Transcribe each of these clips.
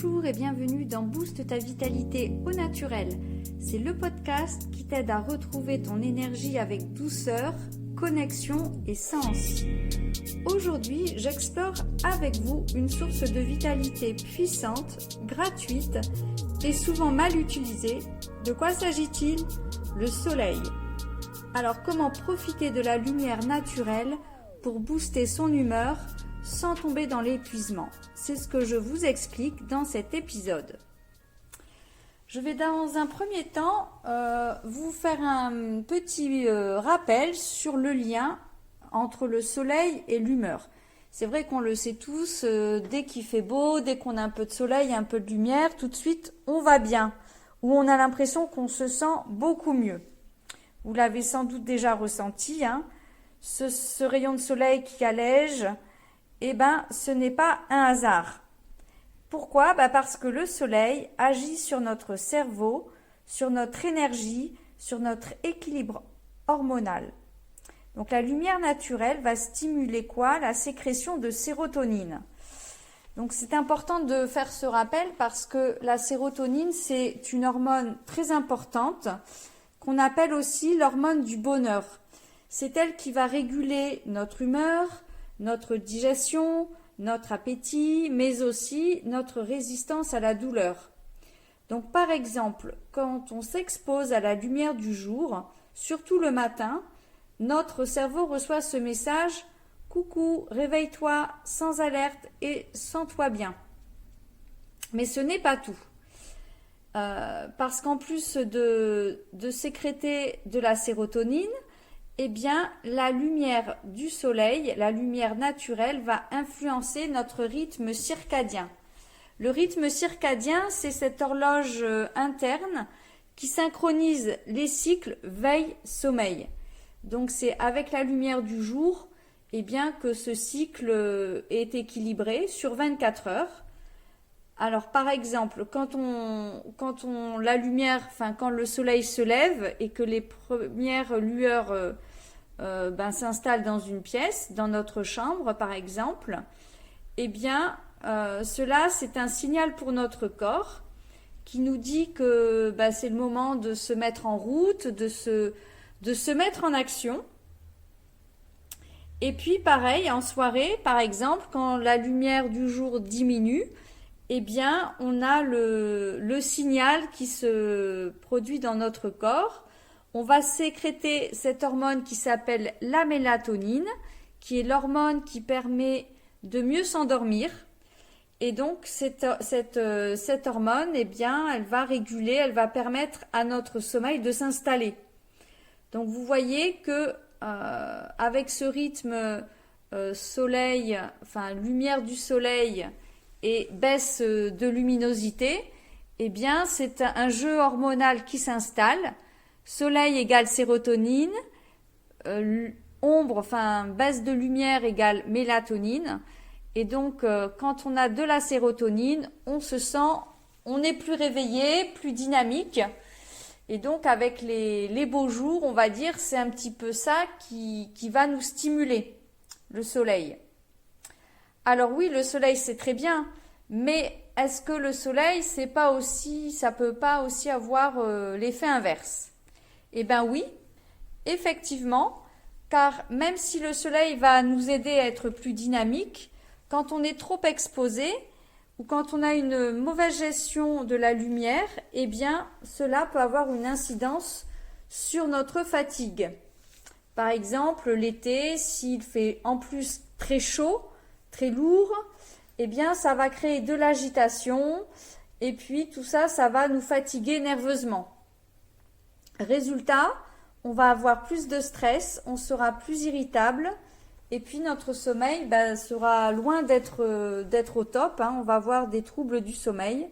Bonjour et bienvenue dans Booste ta vitalité au naturel. C'est le podcast qui t'aide à retrouver ton énergie avec douceur, connexion et sens. Aujourd'hui, j'explore avec vous une source de vitalité puissante, gratuite et souvent mal utilisée. De quoi s'agit-il? Le soleil. Alors comment profiter de la lumière naturelle pour booster son humeur sans tomber dans l'épuisement? C'est ce que je vous explique dans cet épisode. Je vais dans un premier temps vous faire un petit rappel sur le lien entre le soleil et l'humeur. C'est vrai qu'on le sait tous, dès qu'il fait beau, dès qu'on a un peu de soleil, un peu de lumière, tout de suite on va bien, ou on a l'impression qu'on se sent beaucoup mieux. Vous l'avez sans doute déjà ressenti, ce rayon de soleil qui allège, ce n'est pas un hasard. Pourquoi? Parce que le soleil agit sur notre cerveau, sur notre énergie, sur notre équilibre hormonal. Donc la lumière naturelle va stimuler quoi? La sécrétion de sérotonine. Donc c'est important de faire ce rappel parce que la sérotonine, c'est une hormone très importante qu'on appelle aussi l'hormone du bonheur. C'est elle qui va réguler notre humeur, notre digestion, notre appétit, mais aussi notre résistance à la douleur. Donc par exemple, quand on s'expose à la lumière du jour, surtout le matin, notre cerveau reçoit ce message « Coucou, réveille-toi, sans alerte et sens-toi bien ». Mais ce n'est pas tout. Parce qu'en plus de sécréter de la sérotonine, la lumière du soleil, la lumière naturelle va influencer notre rythme circadien. Le rythme circadien, c'est cette horloge interne qui synchronise les cycles veille-sommeil. Donc c'est avec la lumière du jour que ce cycle est équilibré sur 24 heures. Alors par exemple, quand le soleil se lève et que les premières lueurs s'installent dans une pièce, dans notre chambre par exemple, cela c'est un signal pour notre corps qui nous dit que c'est le moment de se mettre en route, de se mettre en action. Et puis pareil, en soirée par exemple, quand la lumière du jour diminue, on a le signal qui se produit dans notre corps. On va sécréter cette hormone qui s'appelle la mélatonine, qui est l'hormone qui permet de mieux s'endormir. Et donc, cette hormone, elle va réguler, elle va permettre à notre sommeil de s'installer. Donc, vous voyez que avec ce rythme lumière du soleil et baisse de luminosité, c'est un jeu hormonal qui s'installe. Soleil égale sérotonine, baisse de lumière égale mélatonine. Et donc, quand on a de la sérotonine, on est plus réveillé, plus dynamique. Et donc, avec les beaux jours, on va dire, c'est un petit peu ça qui va nous stimuler, le soleil. Alors oui, le soleil, c'est très bien, mais est-ce que le soleil, ça peut pas aussi avoir l'effet inverse? Oui, effectivement, car même si le soleil va nous aider à être plus dynamique, quand on est trop exposé ou quand on a une mauvaise gestion de la lumière, cela peut avoir une incidence sur notre fatigue. Par exemple, l'été, s'il fait en plus très chaud, très lourd, ça va créer de l'agitation et puis tout ça, ça va nous fatiguer nerveusement. Résultat, on va avoir plus de stress, on sera plus irritable et puis notre sommeil sera loin d'être au top. On va avoir des troubles du sommeil,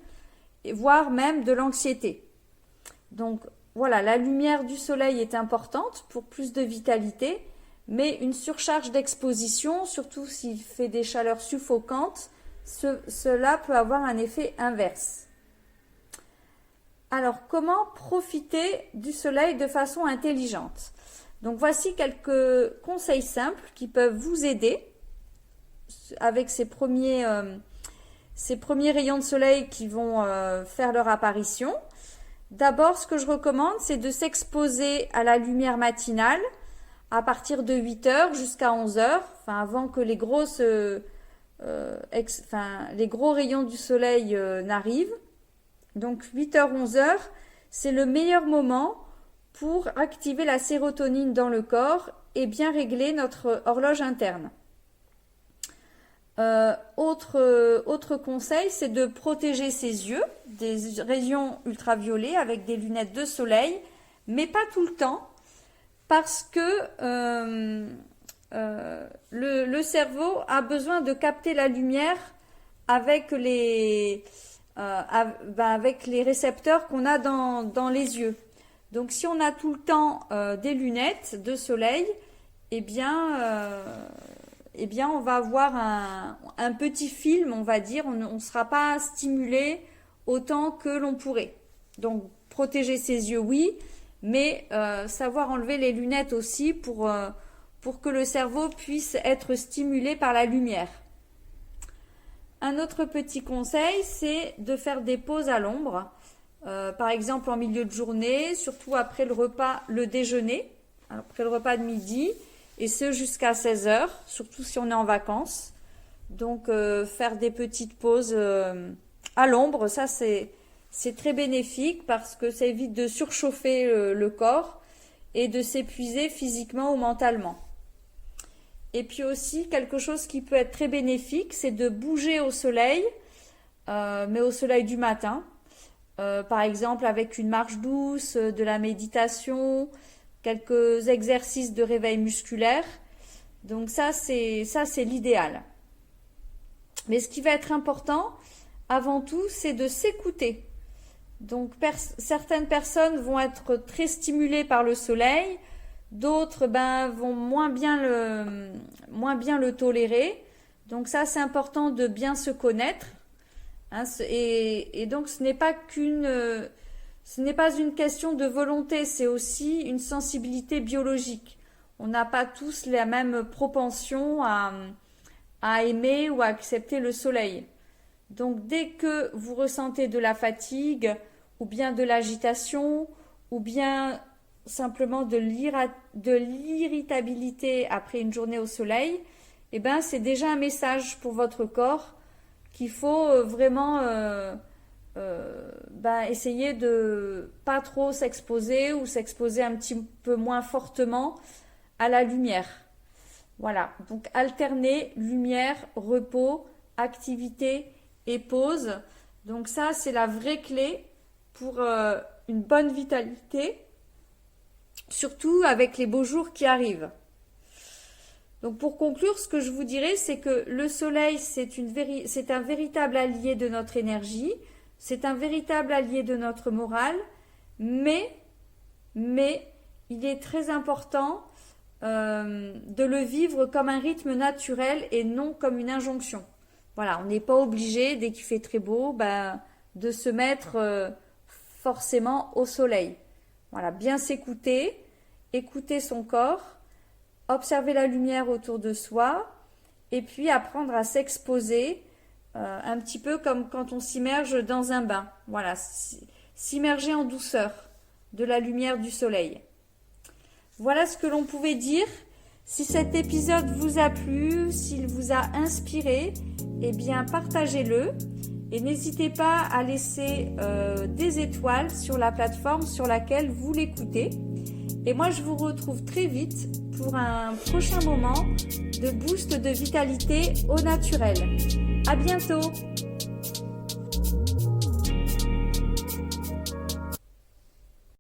voire même de l'anxiété. Donc voilà, la lumière du soleil est importante pour plus de vitalité, mais une surcharge d'exposition, surtout s'il fait des chaleurs suffocantes, cela peut avoir un effet inverse. Alors, comment profiter du soleil de façon intelligente? Donc, voici quelques conseils simples qui peuvent vous aider avec ces premiers ces premiers rayons de soleil qui vont faire leur apparition. D'abord, ce que je recommande, c'est de s'exposer à la lumière matinale à partir de 8h jusqu'à 11h, enfin avant que les gros rayons du soleil n'arrivent. Donc 8h, 11h, c'est le meilleur moment pour activer la sérotonine dans le corps et bien régler notre horloge interne. Autre conseil, c'est de protéger ses yeux des rayons ultraviolets avec des lunettes de soleil, mais pas tout le temps, parce que le cerveau a besoin de capter la lumière avec les récepteurs qu'on a dans les yeux. Donc si on a tout le temps des lunettes de soleil, eh bien on va avoir un petit film, on va dire, on ne sera pas stimulé autant que l'on pourrait. Donc protéger ses yeux, oui, mais savoir enlever les lunettes aussi pour que le cerveau puisse être stimulé par la lumière. Un autre petit conseil, c'est de faire des pauses à l'ombre, par exemple en milieu de journée, surtout après le déjeuner, après le repas de midi, et ce jusqu'à 16h, surtout si on est en vacances. Donc faire des petites pauses à l'ombre, ça c'est très bénéfique parce que ça évite de surchauffer le corps et de s'épuiser physiquement ou mentalement. Et puis aussi, quelque chose qui peut être très bénéfique, c'est de bouger au soleil, mais au soleil du matin. Par exemple, avec une marche douce, de la méditation, quelques exercices de réveil musculaire. Donc ça, c'est l'idéal. Mais ce qui va être important, avant tout, c'est de s'écouter. Donc, certaines personnes vont être très stimulées par le soleil, d'autres vont moins bien le tolérer. Donc ça, c'est important de bien se connaître. Hein, et donc, ce n'est pas une question de volonté, c'est aussi une sensibilité biologique. On n'a pas tous la même propension à aimer ou à accepter le soleil. Donc dès que vous ressentez de la fatigue ou bien de l'agitation ou bien simplement de l'irritabilité après une journée au soleil, c'est déjà un message pour votre corps qu'il faut vraiment essayer de pas trop s'exposer ou s'exposer un petit peu moins fortement à la lumière. Voilà, donc alterner lumière, repos, activité et pause. Donc ça, c'est la vraie clé pour une bonne vitalité, surtout avec les beaux jours qui arrivent. Donc pour conclure, ce que je vous dirais, c'est que le soleil, c'est un véritable allié de notre énergie, c'est un véritable allié de notre morale, mais il est très important de le vivre comme un rythme naturel et non comme une injonction. Voilà, on n'est pas obligé, dès qu'il fait très beau, de se mettre forcément au soleil. Voilà, bien s'écouter, écouter son corps, observer la lumière autour de soi et puis apprendre à s'exposer un petit peu comme quand on s'immerge dans un bain. Voilà, s'immerger en douceur de la lumière du soleil. Voilà ce que l'on pouvait dire. Si cet épisode vous a plu, s'il vous a inspiré, partagez-le et n'hésitez pas à laisser des étoiles sur la plateforme sur laquelle vous l'écoutez. Et moi, je vous retrouve très vite pour un prochain moment de boost de vitalité au naturel. À bientôt!